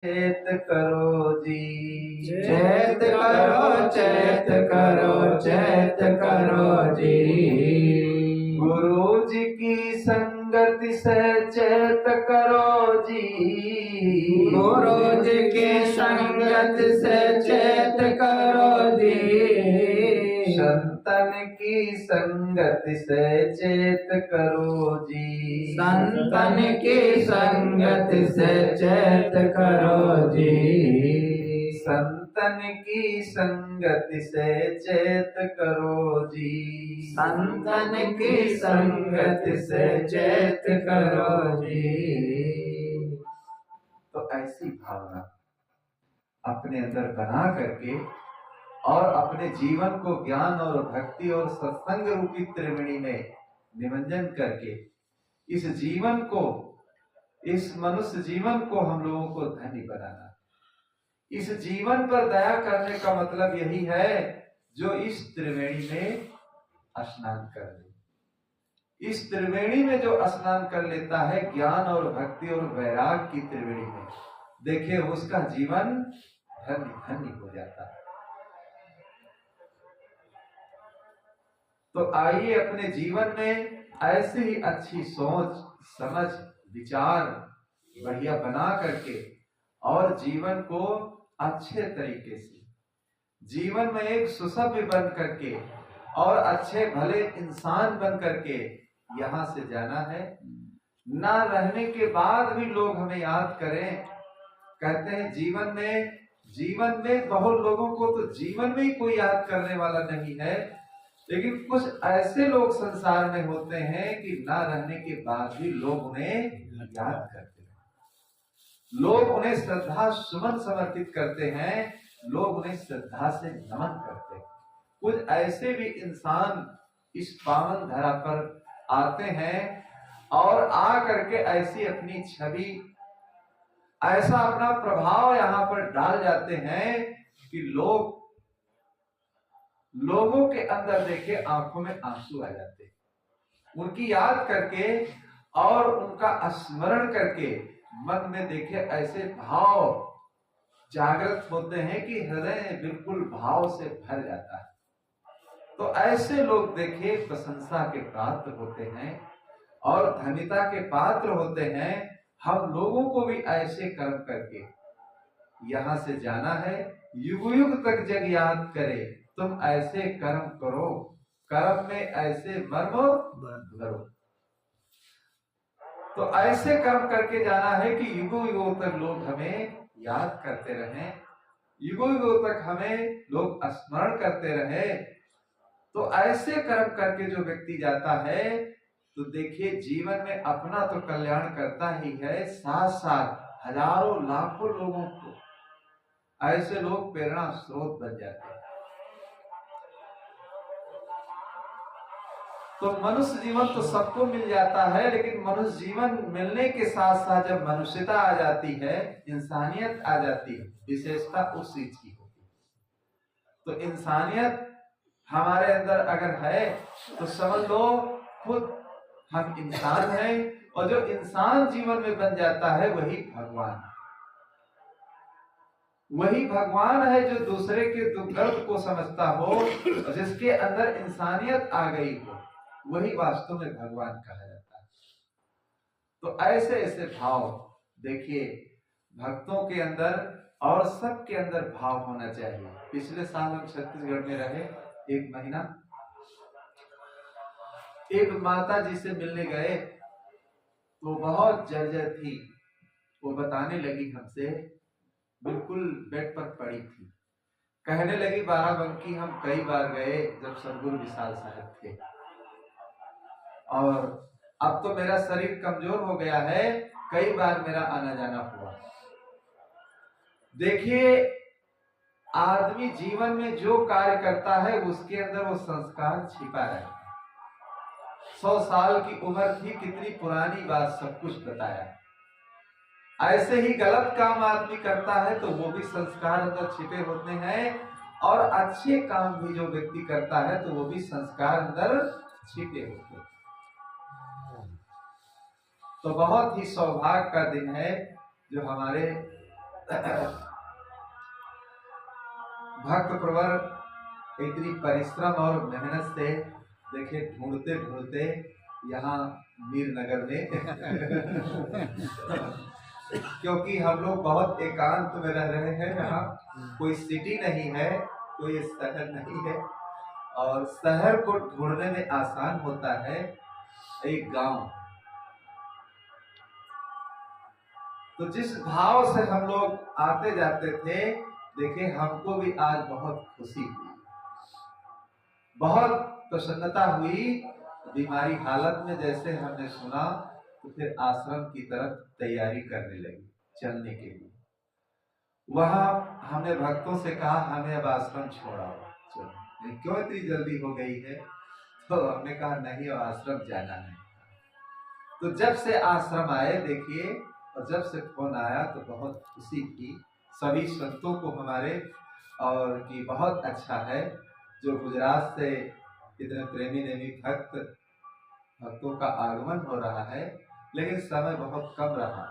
चैत करो जी, चैत करो चैत करो चैत करो जी। गुरु जी की संगति से चैत करो जी, गुरु जी की संगत से चैत करो जी। संतन की संगति से चैत करो जी, संतन की संगत से चैत करो जी। संतन की संगति से चैत करो जी, संतन की संगत से चैत करो जी। तो ऐसी भावना अपने अंदर बना करके और अपने जीवन को ज्ञान और भक्ति और सत्संग रूपी त्रिवेणी में निमंजन करके इस जीवन को, इस मनुष्य जीवन को हम लोगों को धन्य बनाना। इस जीवन पर दया करने का मतलब यही है जो इस त्रिवेणी में स्नान कर ले। इस त्रिवेणी में जो स्नान कर लेता है ज्ञान और भक्ति और वैराग की त्रिवेणी में, देखिए उसका जीवन धन्य धन्य हो जाता है। तो आइए अपने जीवन में ऐसी ही अच्छी सोच समझ विचार बढ़िया बना करके और जीवन को अच्छे तरीके से, जीवन में एक सुसभ्य बन करके और अच्छे भले इंसान बन करके यहाँ से जाना है। ना रहने के बाद भी लोग हमें याद करें। कहते हैं जीवन में बहुत लोगों को तो जीवन में ही कोई याद करने वाला नहीं है, लेकिन कुछ ऐसे लोग संसार में होते हैं कि ना रहने के बाद भी लोग उन्हें याद करते हैं, लोग उन्हें श्रद्धा सुमन समर्पित करते हैं, लोग उन्हें श्रद्धा से नमन करते हैं। कुछ ऐसे भी इंसान इस पावन धरा पर आते हैं और आ करके ऐसी अपनी छवि, ऐसा अपना प्रभाव यहाँ पर डाल जाते हैं कि लोगों के अंदर देखे आंखों में आंसू आ जाते हैं। उनकी याद करके और उनका स्मरण करके मन में देखे ऐसे भाव जागृत होते हैं कि हृदय बिल्कुल भाव से भर जाता है। तो ऐसे लोग देखे प्रशंसा के पात्र होते हैं और धन्यता के पात्र होते हैं। हम लोगों को भी ऐसे कर्म करके यहाँ से जाना है। युग युग तक जग याद करे, तुम ऐसे कर्म करो, कर्म में ऐसे मर्म भरो। तो ऐसे कर्म करके जाना है कि युगों युगों तक लोग हमें याद करते रहें, युगों युगों तक हमें लोग स्मरण करते रहे। तो ऐसे कर्म करके जो व्यक्ति जाता है तो देखिए जीवन में अपना तो कल्याण करता ही है, साथ साथ हजारों लाखों लोगों को ऐसे लोग प्रेरणा स्रोत बन जाते हैं। तो मनुष्य जीवन तो सबको मिल जाता है, लेकिन मनुष्य जीवन मिलने के साथ साथ जब मनुष्यता आ जाती है, इंसानियत आ जाती है, विशेषता उस चीज की होती है। तो इंसानियत हमारे अंदर अगर है तो समझ लो खुद हम इंसान हैं, और जो इंसान जीवन में बन जाता है वही भगवान है। वही भगवान है जो दूसरे के दुख दर्द को समझता हो और जिसके अंदर इंसानियत आ गई हो, वही वास्तव में भगवान कहा जाता है। तो ऐसे ऐसे भाव देखिए भक्तों के अंदर और सबके अंदर भाव होना चाहिए। पिछले साल हम छत्तीसगढ़ में रहे, एक महीना, एक माता जी से मिलने गए तो बहुत जर्जर थी। वो बताने लगी हमसे, बिल्कुल बेड पर पड़ी थी, कहने लगी बाराबंकी हम कई बार गए जब सदगुरु विशाल साहब थे, और अब तो मेरा शरीर कमजोर हो गया है, कई बार मेरा आना जाना हुआ। देखिए आदमी जीवन में जो कार्य करता है उसके अंदर वो संस्कार छिपा रहता है। 100 साल की उम्र थी, कितनी पुरानी बात सब कुछ बताया। ऐसे ही गलत काम आदमी करता है तो वो भी संस्कार अंदर छिपे होते हैं, और अच्छे काम भी जो व्यक्ति करता है तो वो भी संस्कार अंदर छिपे होते हैं। तो बहुत ही सौभाग्य का दिन है जो हमारे भक्त प्रवर इतनी परिश्रम और मेहनत से देखे ढूंढते ढूंढते यहाँ मीर नगर में क्योंकि हम लोग बहुत एकांत में रह रहे हैं, यहाँ कोई सिटी नहीं है, कोई शहर नहीं है, और शहर को ढूंढने में आसान होता है एक गांव। तो जिस भाव से हम लोग आते जाते थे, देखिए हमको भी आज बहुत खुशी हुई, बहुत प्रसन्नता हुई। बीमारी हालत में जैसे हमने सुना तो फिर आश्रम की तरफ तैयारी करने लगी चलने के लिए। वहां हमने भक्तों से कहा हमें अब आश्रम छोड़ाओ, चलो। क्यों इतनी जल्दी हो गई है? तो हमने कहा नहीं, अब आश्रम जाना है। तो जब से आश्रम आए देखिए, और जब से फोन आया तो बहुत खुशी की सभी संतों को हमारे, और कि बहुत अच्छा है जो गुजरात से इतने प्रेमी नेमी भक्तों का आगमन हो रहा है, लेकिन समय बहुत कम रहा।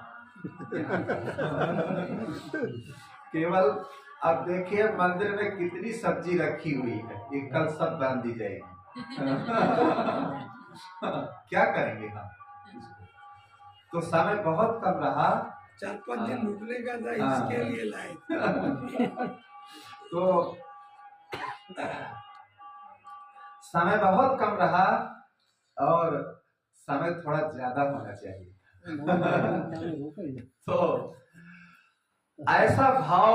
केवल अब देखिए मंदिर में कितनी सब्जी रखी हुई है, ये कल सब बांध दी जाएगी। क्या करेंगे हम? तो समय बहुत कम रहा, 4-5 दिन रुकने का था, इसके लिए लाए। तो समय बहुत कम रहा और समय थोड़ा ज्यादा होना चाहिए। तो ऐसा भाव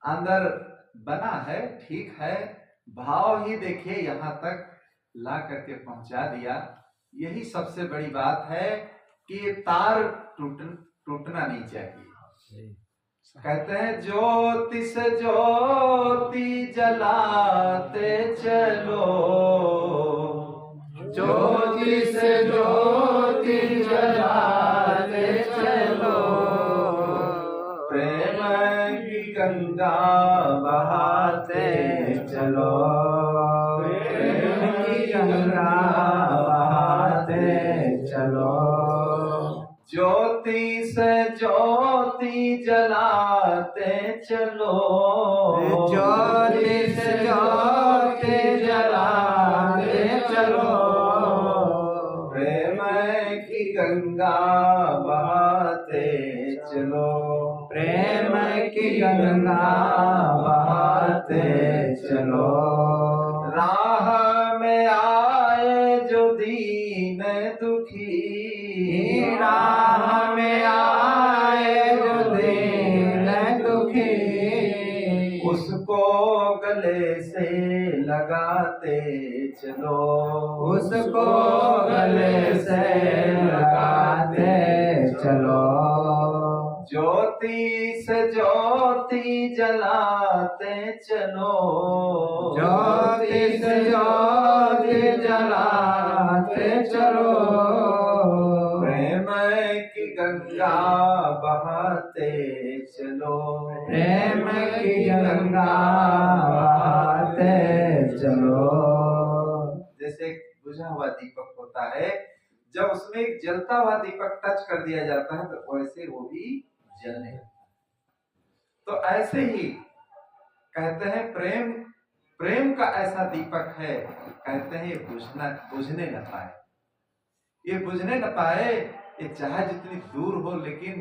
अंदर बना है, ठीक है, भाव ही देखिए यहाँ तक ला करके पहुंचा दिया। यही सबसे बड़ी बात है कि तार टूटना नहीं चाहिए। कहते हैं ज्योति से ज्योति जलाते चलो, ज्योति से ज्योति जलाते चलो, प्रेम की गंगा बहाते चलो, प्रेम की गंगा बहाते चलो। ज्योति से ज्योति जलाते चलो, ज्योति से ज्योति जलाते चलो, प्रेम की गंगा बहाते चलो, प्रेम की गंगा बहाते चलो। राह में आए जो दीन दुखी, राह में आए जो दीन दुखी, उसको गले से लगाते चलो, उसको गले से लगाते चलो। ज्योति से ज्योति जलाते चलो, ज्योति से ज्योति जलाते चलो, प्रेम की गंगा बहाते चलो, प्रेम की गंगा बहाते चलो। जैसे बुझा हुआ दीपक होता है, जब उसमें एक जलता हुआ दीपक टच कर दिया जाता है तो वैसे वो भी जलने लगता है। तो ऐसे ही कहते हैं प्रेम का ऐसा दीपक है, कहते हैं ये बुझने न पाए, ये बुझने न पाए, ये चाहे जितनी दूर हो लेकिन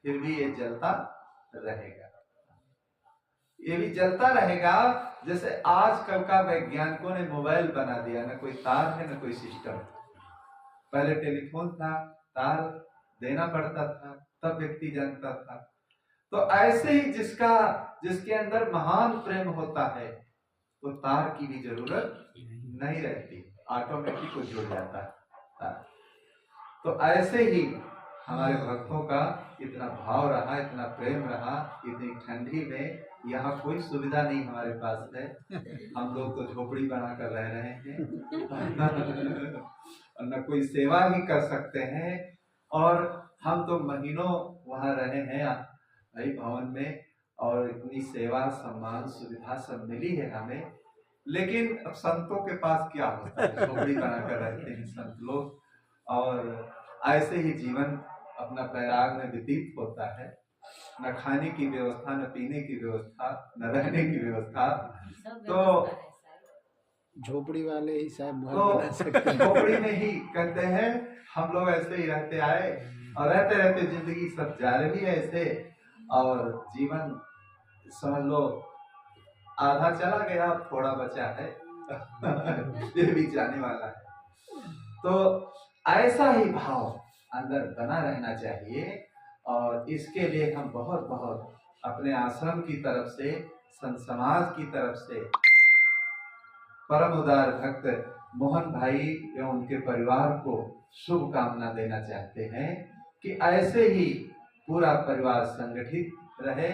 फिर भी ये जलता रहेगा, ये भी जलता रहेगा। जैसे आजकल का वैज्ञानिकों ने मोबाइल बना दिया, ना कोई तार है ना कोई सिस्टम। पहले टेलीफोन था, तार देना पड़ता था तब व्यक्ति जानता था। तो ऐसे ही जिसके अंदर महान प्रेम होता है तो तार की भी जरूरत नहीं रहती, ऑटोमेटिक को जुड़ जाता है। तो ऐसे ही हमारे भक्तों का इतना भाव रहा, इतना प्रेम रहा, इतनी ठंडी में। यहाँ कोई सुविधा नहीं हमारे पास है, हम लोग तो झोपड़ी बनाकर रह रहे हैं और न कोई सेवा ही कर सकते हैं। और हम तो महीनों वहाँ रहे हैं भाई भवन में, और इतनी सेवा सम्मान सुविधा सब मिली है हमें, लेकिन अब संतों के पास क्या होता है, झोपड़ी बनाकर रहते हैं संत लोग, और ऐसे ही जीवन अपना बैराग में व्यतीत होता है। न खाने की व्यवस्था, न पीने की व्यवस्था, न रहने की व्यवस्था। सब तो व्यवस्था है साहब। झोपड़ी वाले ही साहब घर तो बना सकते हैं। झोपड़ी में ही कहते हैं हम लोग ऐसे ही रहते आए और रहते रहते जिंदगी सब जा रही है ऐसे, और जीवन समझ लो आधा चला गया, थोड़ा बचा है ये भी जाने वाला है। तो ऐसा ही भाव अंदर बना रहना चाहिए, और इसके लिए हम बहुत बहुत अपने आश्रम की तरफ से, संत समाज की तरफ से परम उदार भक्त मोहन भाई एवं उनके परिवार को शुभकामना देना चाहते हैं कि ऐसे ही पूरा परिवार संगठित रहे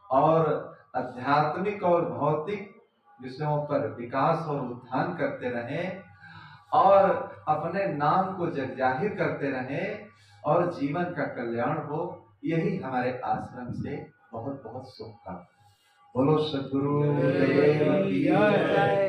और आध्यात्मिक और भौतिक विषयों पर विकास और उत्थान करते रहें, और अपने नाम को जग जाहिर करते रहें, और जीवन का कल्याण हो। यही हमारे आश्रम से बहुत बहुत शुभकामना। बोलो सद्गुरु देव की जय।